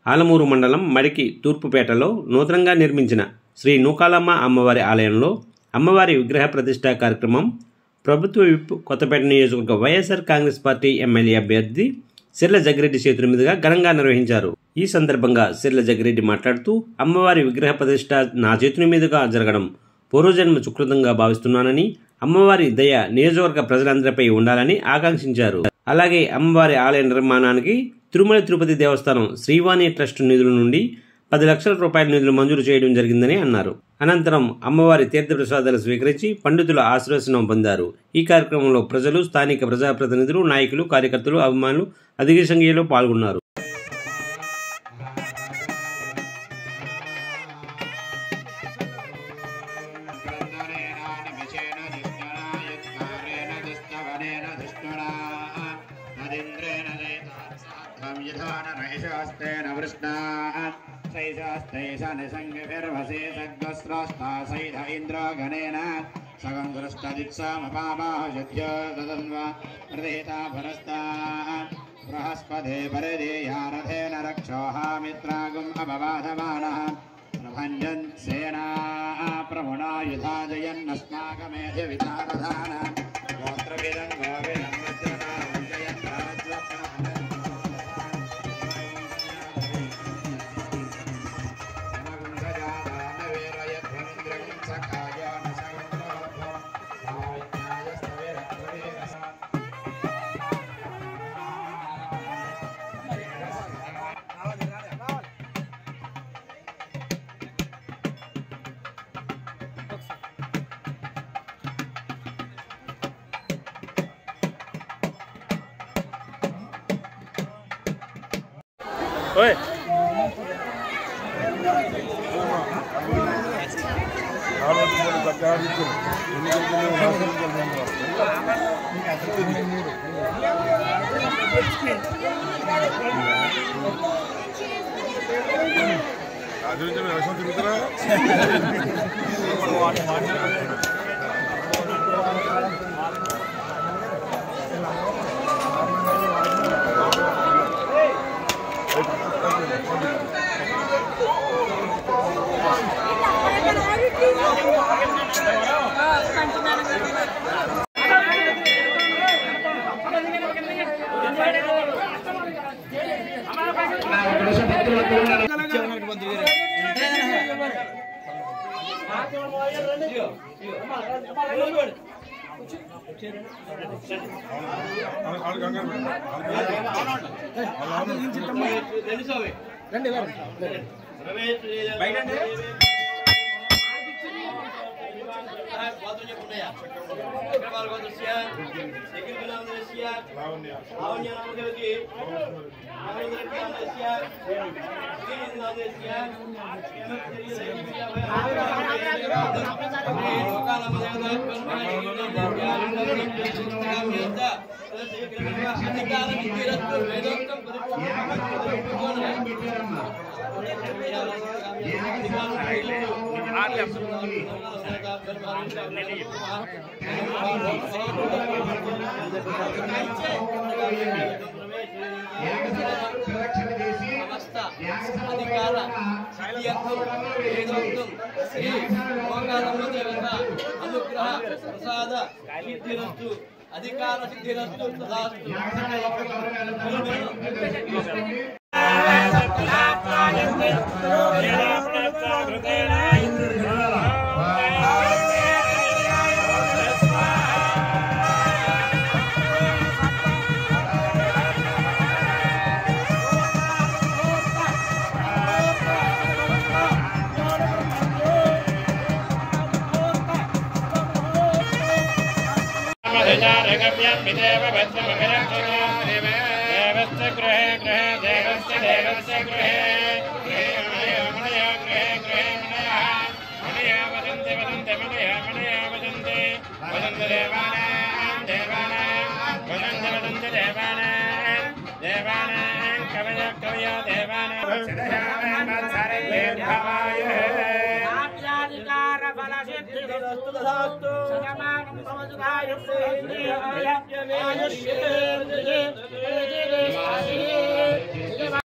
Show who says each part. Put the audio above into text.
Speaker 1: ఆలమూరు మండలం మడికి తూర్పుపేటలో నూతనంగా నిర్మించిన శ్రీ నూకాలమ్మ అమ్మవారి ఆలయంలో అమ్మవారి విగ్రహ ప్రతిష్ఠా కార్యక్రమం ప్రభుత్వ విప్ కొత్తపేట నియోజకవర్గ వైఎస్ఆర్ కాంగ్రెస్ పార్టీ ఎమ్మెల్యే అభ్యర్థి సిర్ల జగ్గిరెడ్డి చేతుల మీదుగా ఘనంగా నిర్వహించారు. ఈ సందర్భంగా సిర్ల జగ్గిరెడ్డి మాట్లాడుతూ అమ్మవారి విగ్రహ ప్రతిష్ఠ నా చేతుల మీదుగా జరగడం పూర్వజన్మ సుకృతంగా భావిస్తున్నానని, అమ్మవారి దయ నియోజకవర్గ ప్రజలందరిపై ఉండాలని ఆకాంక్షించారు. అలాగే అమ్మవారి ఆలయ నిర్మాణానికి తిరుమల తిరుపతి దేవస్థానం శ్రీవాణి ట్రస్ట్ నిధుల నుండి 10 లక్షల రూపాయల నిధులు మంజూరు చేయడం జరిగిందని అన్నారు. అనంతరం అమ్మవారి తీర్థప్రసాదాలు స్వీకరించి పండితుల ఆశీర్వచనం పొందారు. ఈ కార్యక్రమంలో ప్రజలు, స్థానిక ప్రజాప్రతినిధులు, నాయకులు, కార్యకర్తలు, అభిమానులు అధిక సంఖ్యలో పాల్గొన్నారు.
Speaker 2: बृहस्पते परिदेयारथेन रक्षोहामित्रागुम् अभवाधमानः प्रभञ्जन् सेना प्रमुणा युधा जयन्नस्माकमेध्य विधानधान गोत्रविदं गोविदं वज्रनामं जयन्
Speaker 3: Oi.
Speaker 4: अधिकार सिद्धिरस्तु तदास्तु